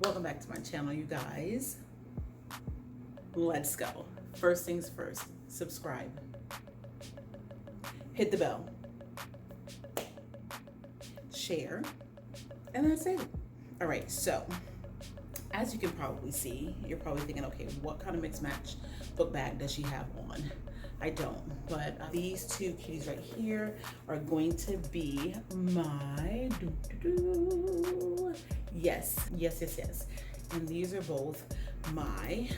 Welcome back to my channel, you guys. Let's go. First things first, subscribe, hit the bell, share, and that's it. All right, so as you can probably see, you're probably thinking, okay, what kind of mix match book bag does she have on? I don't, but these two kitties right here are going to be my yes. And these are both my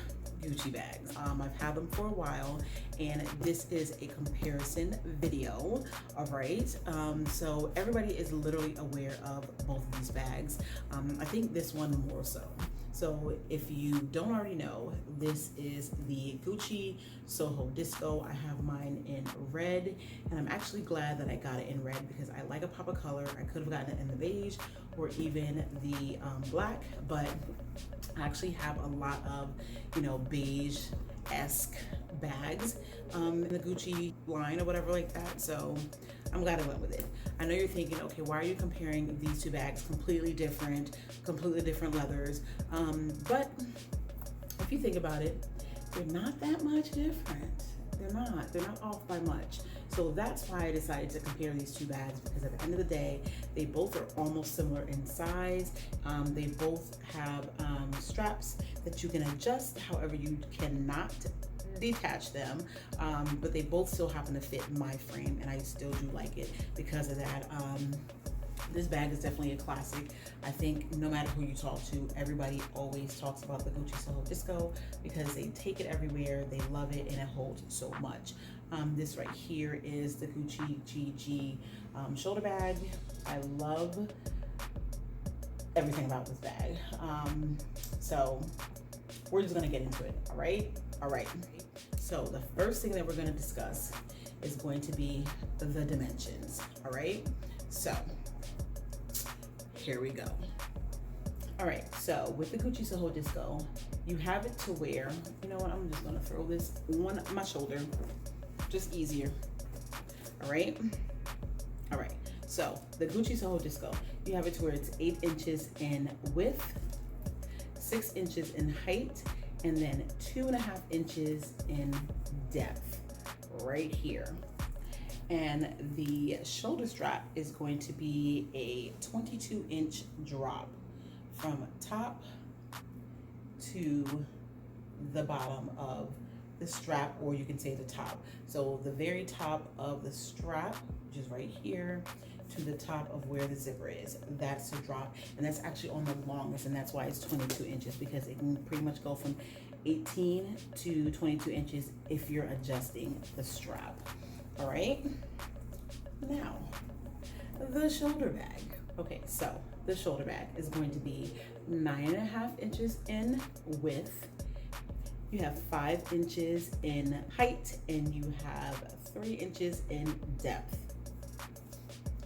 Gucci bags. I've had them for a while, and this is a comparison video. All right, so everybody is literally aware of both of these bags. I think this one more so. So if you don't already know, this is the Gucci Soho Disco. I have mine in red, and I'm actually glad that I got it in red because I like a pop of color. I could have gotten it in the beige or even the black, but I actually have a lot of, you know, beige-esque bags in the Gucci line or whatever like that. So I'm glad I went with it. I know you're thinking, okay, why are you comparing these two bags? Completely different leathers. But if you think about it, they're not that much different. They're not off by much. So that's why I decided to compare these two bags, because at the end of the day, they both are almost similar in size. They both have straps that you can adjust, however you cannot detach them, but they both still happen to fit my frame, and I still do like it because of that. This bag is definitely a classic. I think no matter who you talk to, everybody always talks about the Gucci Soho Disco because they take it everywhere, they love it, and it holds so much. This right here is the Gucci GG shoulder bag. I love everything about this bag. So we're just gonna get into it, all right? All right. So the first thing that we're gonna discuss is going to be the dimensions, all right? So here we go. All right, so with the Gucci Soho Disco, you have it to where, you know what, I'm just gonna throw this on my shoulder, just easier, all right? All right, so the Gucci Soho Disco, you have it to where it's 8 inches in width, 6 inches in height, and then 2.5 inches in depth right here. And the shoulder strap is going to be a 22-inch drop from top to the bottom of the strap, or you can say the top. So the very top of the strap, which is right here, to the top of where the zipper is, that's the drop. And that's actually on the longest, and that's why it's 22 inches, because it can pretty much go from 18 to 22 inches if you're adjusting the strap. All right, now the shoulder bag. Okay, so the shoulder bag is going to be 9.5 inches in width. You have 5 inches in height, and you have 3 inches in depth.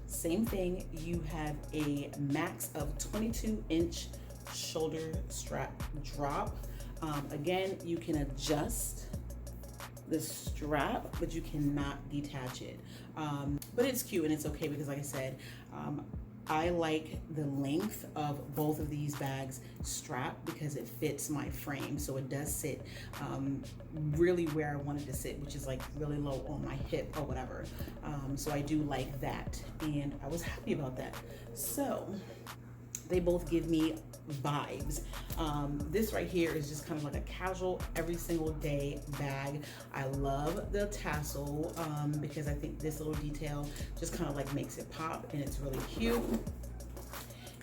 Same thing, you have a max of 22-inch shoulder strap drop. Again, you can adjust the strap, but you cannot detach it. But it's cute and it's okay because, like I said, I like the length of both of these bags strap because it fits my frame. So it does sit really where I wanted to sit, which is like really low on my hip or whatever. So I do like that, and I was happy about that. So they both give me vibes. This right here is just kind of like a casual every single day bag. I love the tassel because I think this little detail just kind of like makes it pop, and it's really cute.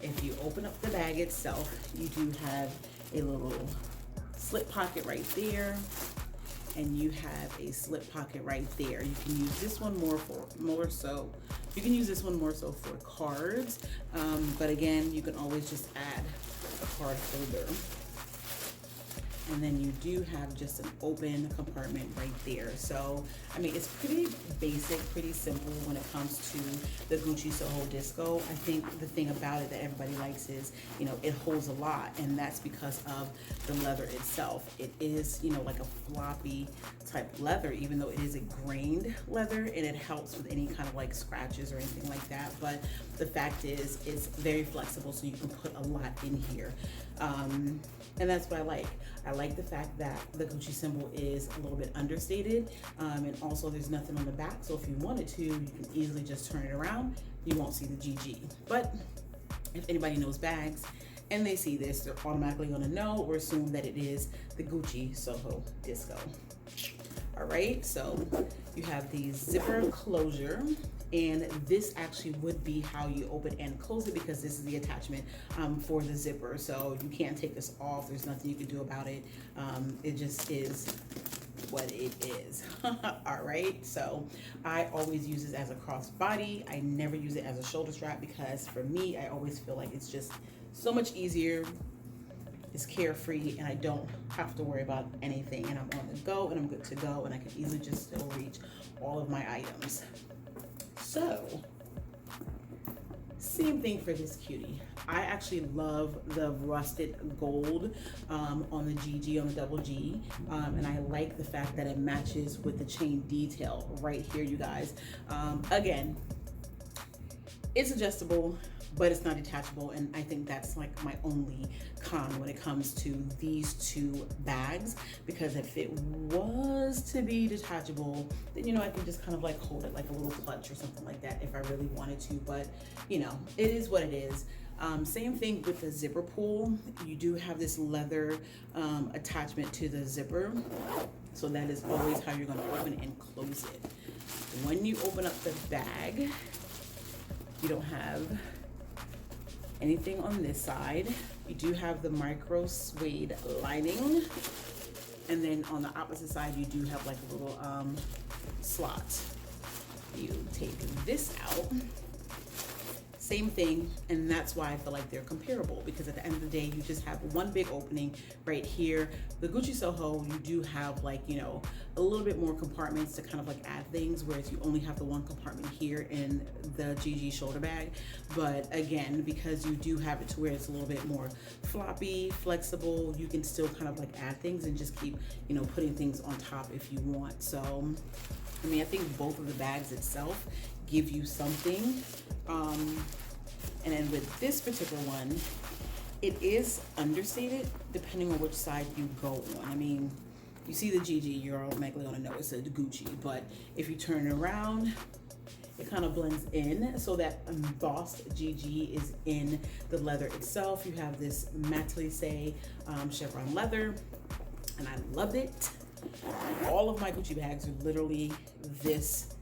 If you open up the bag itself, you do have a little slip pocket right there, and you have a slip pocket right there. You can use this one more so. You can use this one more so for cards, but again, you can always just add a card holder. and then you do have just an open compartment right there. So I mean, it's pretty basic, pretty simple when it comes to the Gucci Soho Disco. I think the thing about it that everybody likes is, you know, it holds a lot, and that's because of the leather itself. It is, you know, like a floppy type leather, even though it is a grained leather, and it helps with any kind of like scratches or anything like that. But the fact is, it's very flexible, so you can put a lot in here. And that's what I like. I like the fact that the Gucci symbol is a little bit understated, and also there's nothing on the back, so if you wanted to, you can easily just turn it around. You won't see the GG. But if anybody knows bags and they see this, they're automatically gonna know or assume that it is the Gucci Soho Disco. All right, so you have the zipper closure, and this actually would be how you open and close it, because this is the attachment for the zipper. So you can't take this off. There's nothing you can do about it. It just is what it is. All right, so I always use this as a crossbody. I never use it as a shoulder strap, because for me, I always feel like it's just so much easier. It's carefree, and I don't have to worry about anything, and I'm on the go, and I'm good to go, and I can easily just still reach all of my items. So same thing for this cutie. I actually love the rusted gold on the GG, on the double G, and I like the fact that it matches with the chain detail right here, you guys. Again, it's adjustable, but it's not detachable, and I think that's like my only con when it comes to these two bags, because if it was to be detachable, then, you know, I can just kind of like hold it like a little clutch or something like that if I really wanted to, but you know, it is what it is. Same thing with the zipper pull. You do have this leather attachment to the zipper, so that is always how you're going to open and close it. When you open up the bag, you don't have anything on this side. You do have the micro suede lining, and then on the opposite side you do have like a little slot. You take this out, same thing, and that's why I feel like they're comparable, because at the end of the day, you just have one big opening right here. The Gucci Soho, you do have like, you know, a little bit more compartments to kind of like add things, whereas you only have the one compartment here in the GG shoulder bag. But again, because you do have it to where it's a little bit more floppy, flexible, you can still kind of like add things and just keep, you know, putting things on top if you want. So, I mean, I think both of the bags itself give you something. And then with this particular one, it is understated depending on which side you go on. I mean, you see the GG, you're automatically gonna know it's a Gucci, but if you turn it around, it kind of blends in, so that embossed GG is in the leather itself. You have this matelassé chevron leather, and I loved it. All of my Gucci bags are literally this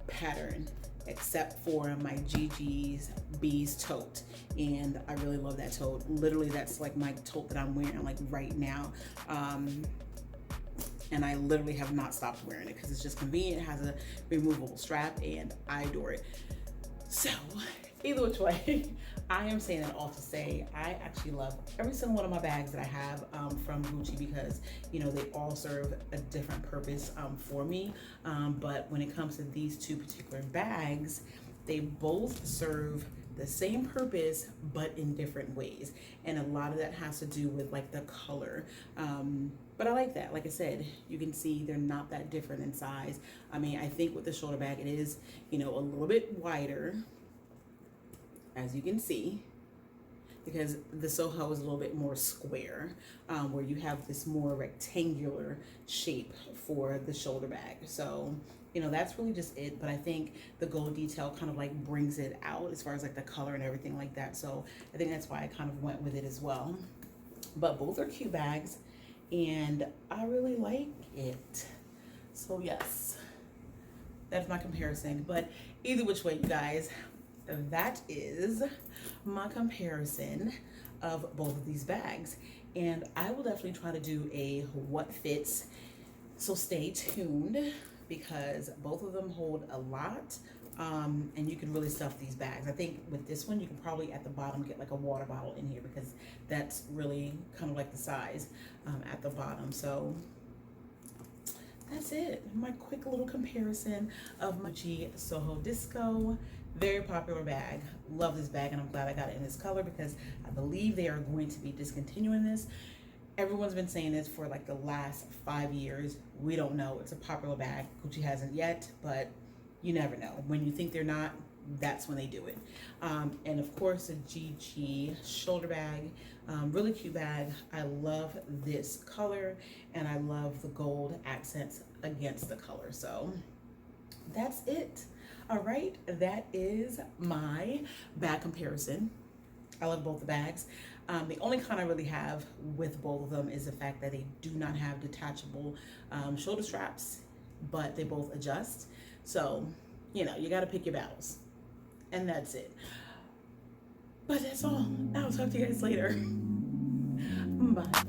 pattern, except for my GG's Bees tote, and I really love that tote. Literally, that's like my tote that I'm wearing like right now, and I literally have not stopped wearing it because it's just convenient. It has a removable strap, and I adore it. So either which way, I am saying that all to say I actually love every single one of my bags that I have from Gucci, because, you know, they all serve a different purpose for me. But when it comes to these two particular bags, they both serve the same purpose, but in different ways. And a lot of that has to do with like the color. But I like that. Like I said, you can see they're not that different in size. I mean, I think with the shoulder bag, it is, you know, a little bit wider, as you can see, because the Soho is a little bit more square, where you have this more rectangular shape for the shoulder bag. So, you know, that's really just it. But I think the gold detail kind of like brings it out as far as like the color and everything like that. So I think that's why I kind of went with it as well. But both are cute bags, and I really like it. So yes, that's my comparison. But either which way, you guys, that is my comparison of both of these bags, and I will definitely try to do a what fits, so stay tuned, because both of them hold a lot And you can really stuff these bags. I think with this one, you can probably at the bottom get like a water bottle in here, because that's really kind of like the size at the bottom. So that's it. My quick little comparison of my Gucci Soho Disco. Very popular bag. Love this bag, and I'm glad I got it in this color, because I believe they are going to be discontinuing this. Everyone's been saying this for like the last 5 years. We don't know. It's a popular bag. Gucci hasn't yet, but you never know. When you think they're not, that's when they do it. And of course, a GG shoulder bag. Really cute bag. I love this color, and I love the gold accents against the color. So that's it. All right, that is my bag comparison. I love both the bags. The only con I really have with both of them is the fact that they do not have detachable shoulder straps, but they both adjust. So, you know, you got to pick your battles. And that's it. But that's all. I'll talk to you guys later. Bye bye.